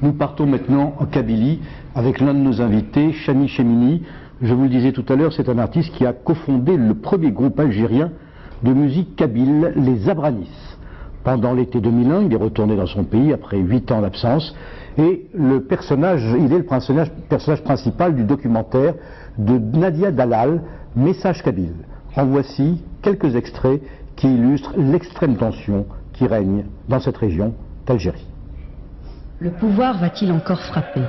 Nous partons maintenant en Kabylie avec l'un de nos invités, Chami Chemini. Je vous le disais tout à l'heure, c'est un artiste qui a cofondé le premier groupe algérien de musique kabyle, les Abranis. Pendant l'été 2001, il est retourné dans son pays après 8 ans d'absence et il est le personnage principal du documentaire de Nadia Dalal, Message kabyle. En voici quelques extraits qui illustrent l'extrême tension qui règne dans cette région d'Algérie. Le pouvoir va-t-il encore frapper?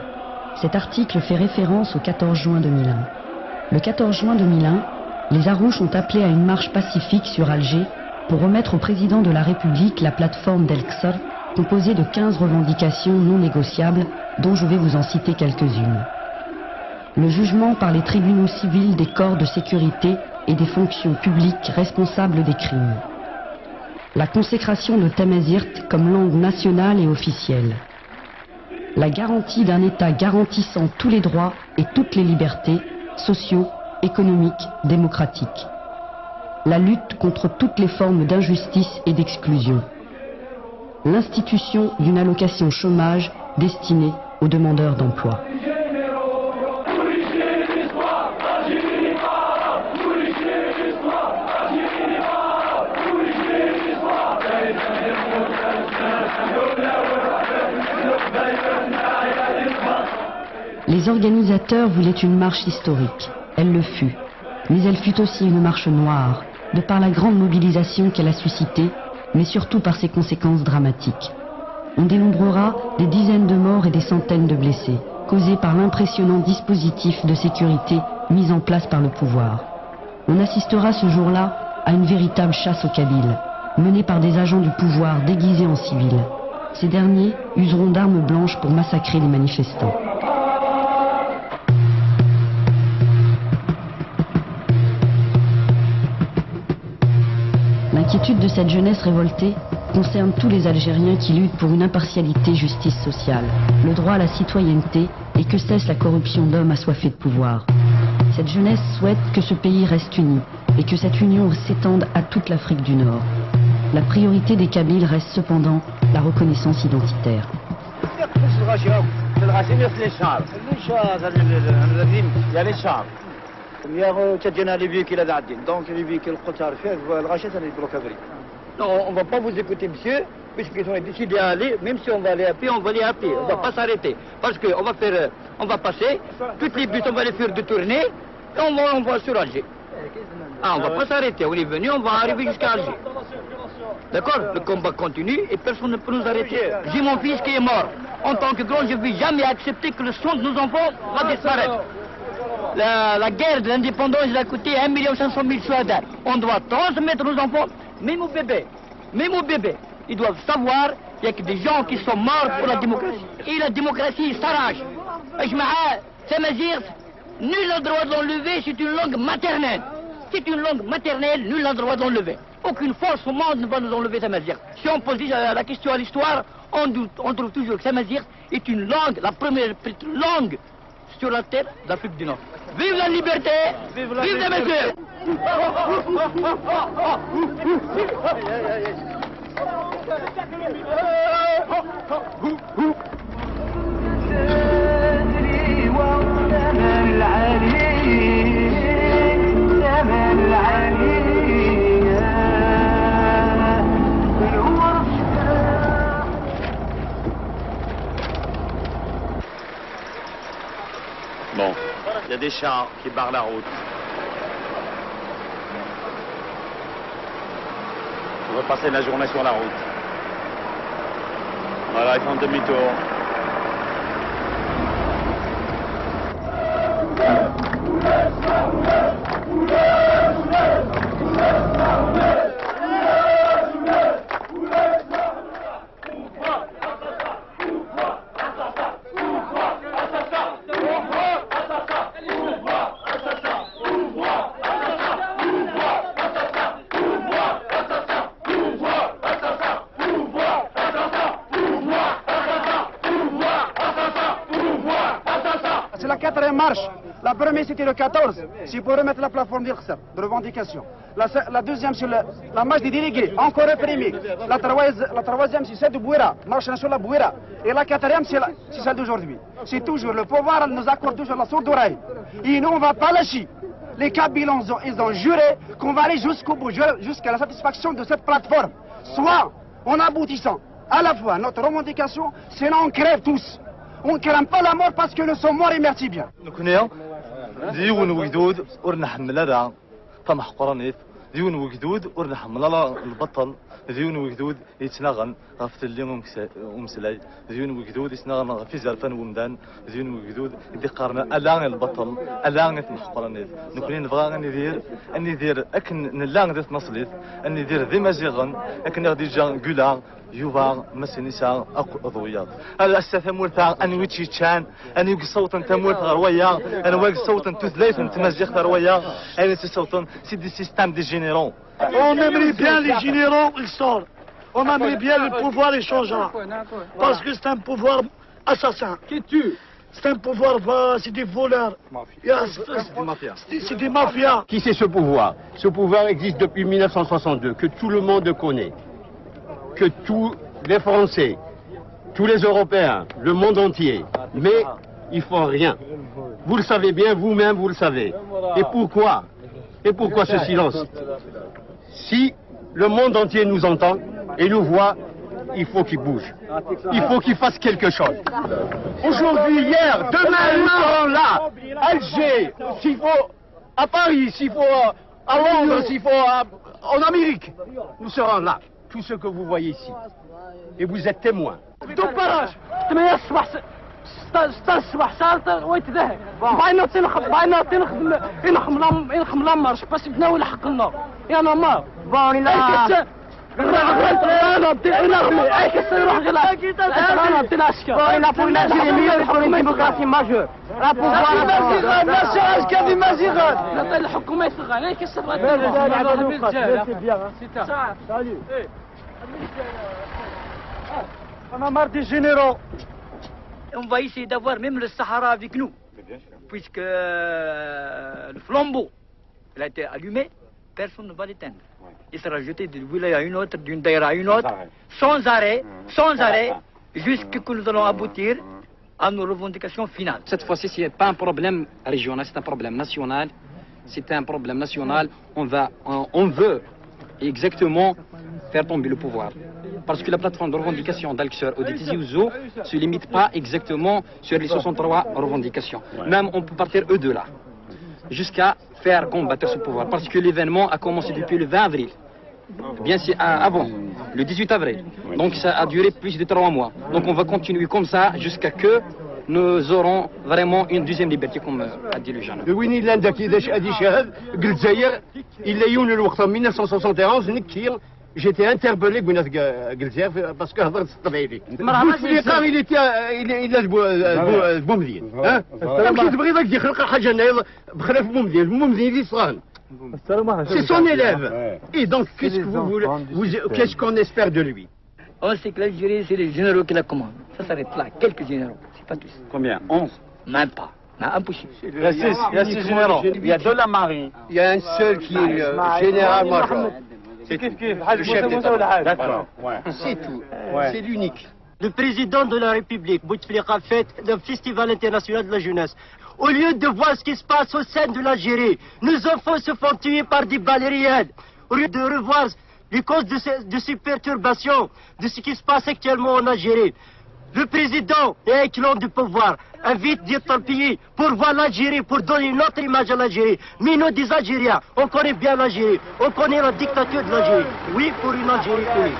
Cet article fait référence au 14 juin 2001. Le 14 juin 2001, les Harouches ont appelé à une marche pacifique sur Alger pour remettre au président de la République la plateforme d'El-Qsar, composée de 15 revendications non négociables, dont je vais vous en citer quelques-unes. Le jugement par les tribunaux civils des corps de sécurité et des fonctions publiques responsables des crimes. La consécration de Tamazirt comme langue nationale et officielle. La garantie d'un État garantissant tous les droits et toutes les libertés, sociaux, économiques, démocratiques. La lutte contre toutes les formes d'injustice et d'exclusion. L'institution d'une allocation chômage destinée aux demandeurs d'emploi. Les organisateurs voulaient une marche historique. Elle le fut. Mais elle fut aussi une marche noire, de par la grande mobilisation qu'elle a suscitée, mais surtout par ses conséquences dramatiques. On dénombrera des dizaines de morts et des centaines de blessés, causés par l'impressionnant dispositif de sécurité mis en place par le pouvoir. On assistera ce jour-là à une véritable chasse aux Kabyles, menée par des agents du pouvoir déguisés en civils. Ces derniers useront d'armes blanches pour massacrer les manifestants. L'inquiétude de cette jeunesse révoltée concerne tous les Algériens qui luttent pour une impartialité justice sociale, le droit à la citoyenneté et que cesse la corruption d'hommes assoiffés de pouvoir. Cette jeunesse souhaite que ce pays reste uni et que cette union s'étende à toute l'Afrique du Nord. La priorité des Kabyles reste cependant la reconnaissance identitaire. Non, on ne va pas vous écouter, monsieur, puisqu'ils ont décidé d'aller, même si on va aller à pied, on va aller à pied. On ne va pas s'arrêter. Parce qu'on va faire, on va passer, toutes les bus, on va les faire détourner, et on va sur Alger. Ah, on ne va pas s'arrêter. On est venu, on va arriver jusqu'à Alger. D'accord? Le combat continue et personne ne peut nous arrêter. J'ai mon fils qui est mort. En tant que grand, je ne vais jamais accepter que le sang de nos enfants va disparaître. La guerre de l'indépendance, elle a coûté 1 500 000 soldats. On doit transmettre nos enfants, même aux bébés. Ils doivent savoir qu'il y a que des gens qui sont morts pour la démocratie. Et la démocratie s'arrache. C'est Mazir, nul n'a le droit de l'enlever, c'est une langue maternelle. C'est une langue maternelle, nul n'a le droit de l'enlever. Aucune force au monde ne va nous enlever Samazir. Si on pose la question à l'histoire, on trouve toujours que Samazir est une langue, la première langue sur la terre d'Afrique du Nord. Vive la liberté! Vive la mesure! Bon, il y a des chars qui barrent la route. On va passer la journée sur la route. Voilà, ils font demi-tour. C'est la quatrième marche La première, c'était le 14, c'est pour remettre la plateforme d'Irsar, de revendication. La deuxième, c'est la marche des délégués, encore réprimée. La troisième, c'est celle de Bouira, marche nationale Bouira. Et la quatrième, c'est celle d'aujourd'hui. C'est toujours, le pouvoir nous accorde toujours la sourde oreille. Et nous, on ne va pas lâcher. Les Kabyles, ils ont juré qu'on va aller jusqu'au bout, jusqu'à la satisfaction de cette plateforme. Soit en aboutissant à la fois notre revendication, sinon on crève tous. On ne craint pas la mort parce que nous sommes morts et merci bien. ديون وجدود ورنحمل هذا طمح قرنيت ديون وجدود ورنحمل البطل ديون وجدود يتنغن غفت اللي ومسلاي ديون وجدود يتنغن في زرفان ومدان ديون وجدود يدي قارنا الان البطل الان طمح قرنيت نكوني نبغى ندير اكن نلان ديت نصليت اني ندير ذي مزيغن اكن غادي جا كولا يوفا مسنيسا اضويات الاستاذ مولتا اني ويتشان اني يقص صوت انت مولت غرويا انا واقف صوت انت تزليت انت مزيغ غرويا انا صوت سي دي سيستيم دي جينيرون. On aimerait bien les généraux, ils sortent. On aimerait bien le pouvoir, il changera. Parce que c'est un pouvoir assassin. Qui tue. C'est un pouvoir, c'est des voleurs. C'est des mafias. Qui c'est ce pouvoir? Ce pouvoir existe depuis 1962, que tout le monde connaît. Que tous les Français, tous les Européens, le monde entier. Mais ils font rien. Vous le savez bien, vous-même, vous le savez. Et pourquoi? Et pourquoi ce silence? Si le monde entier nous entend et nous voit, il faut qu'il bouge. Il faut qu'il fasse quelque chose. Aujourd'hui, hier, demain, nous serons là. Alger, s'il faut à Paris, s'il faut à Londres, s'il faut en Amérique, nous serons là. Tout ce que vous voyez ici. Et vous êtes témoins. الصباح صارت ويتذهب بغينا ينخم لامرش باش بناو لحقنا يا نمار بوني لا انا بدي انا كيصير يروح غلا انا بدي ناشكا بوني لا بور ناجي بور ديموكراسي ماجور لا بوفوار الناس اش كافي مازيغان لا الحكومه يصغر كيصير On a marre des généraux. On va essayer d'avoir même le Sahara avec nous, puisque le flambeau il a été allumé, personne ne va l'éteindre. Il sera jeté d'une wilaya à une autre, d'une daïra à une autre, sans arrêt, jusqu'à ce que nous allons aboutir à nos revendications finales. Cette fois-ci, ce n'est pas un problème régional, c'est un problème national. C'est un problème national. On veut exactement faire tomber le pouvoir. Parce que la plateforme de revendication d'Al-Qsor ou de Tizi Ouzou ne se limite pas exactement sur les 63 revendications. Même on peut partir eux de là, jusqu'à faire combattre ce pouvoir. Parce que l'événement a commencé depuis le 20 avril. Bien sûr, avant, le 18 avril. Donc ça a duré plus de 3 mois. Donc on va continuer comme ça jusqu'à que nous aurons vraiment une deuxième liberté, comme a dit le jeune. وين إلا عندك إذا شادي شاهد قلت زاير إلا يون الوقت 1971 نكير j'étais interpellé parce que هضرت الطبيعي بوفليقه إلا بومدين كي تبغي ذاك يخلق حاجة بخلاف بومدين اللي صغار. C'est son élève. Et donc qu'est-ce que vous voulez, qu'est-ce qu'on espère de lui? On sait que l'Algérie, c'est les généraux qui la commandent. Ça s'arrête là, quelques généraux, c'est pas tous. Combien? 11? Même pas. Non, impossible. Il y a 6 généraux. Il y a de la marine. Il y a un seul qui est le général-major. C'est le chef d'État. D'accord. C'est tout. C'est l'unique. Le président de la République, Bouteflika, fait le Festival international de la jeunesse. Au lieu de voir ce qui se passe au sein de l'Algérie, nos enfants se font tuer par des balles réelles. Au lieu de revoir les causes de ces perturbations, de ce qui se passe actuellement en Algérie, le président et un clan du pouvoir invitent d'autres pays pour voir l'Algérie, pour donner une autre image à l'Algérie. Mais nous, des Algériens, on connaît bien l'Algérie, on connaît la dictature de l'Algérie. Oui, pour une Algérie unie.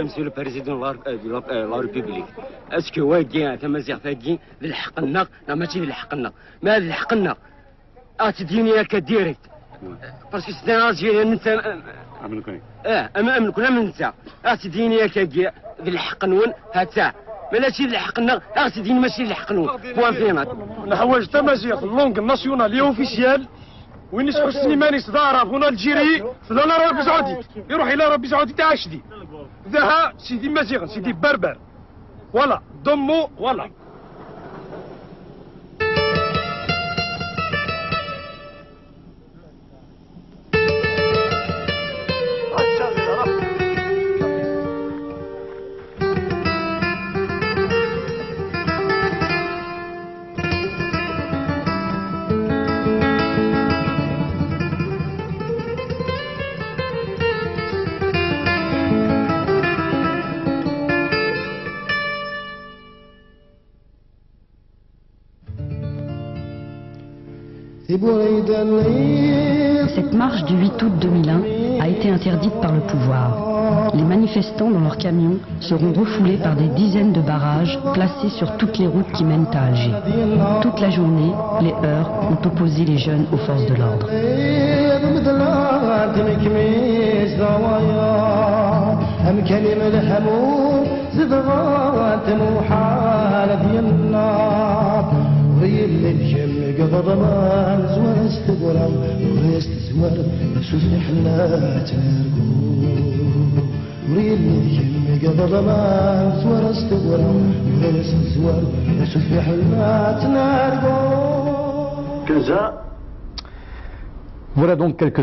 Monsieur le Président de la République, est-ce que واقعين تمازيغ فاقين بالحق لنا؟ لا ماشي بالحق لنا، ما بالحق لنا. تديني هكا ديريكت. باسكو سي ان الجيريان انت امنكم من انت. تديني هكا بالحق نون هاتا. ماشي بالحق لنا، تديني ماشي بالحق نون. بوان فينات. نحواج تمازيغ اللونغ ناسيونال لي اوفيسيال. وين يسحو السليماني صدارة هنا الجيري لا ربي سعودي يروح الى ربي سعودي تاع عشدي ذاها سيدي مزيغ سيدي بربر Voilà, Domo, voilà. Cette marche du 8 août 2001 a été interdite par le pouvoir. Les manifestants dans leurs camions seront refoulés par des dizaines de barrages placés sur toutes les routes qui mènent à Alger. Toute la journée, les heurts ont opposé les jeunes aux forces de l'ordre. Voilà donc quelques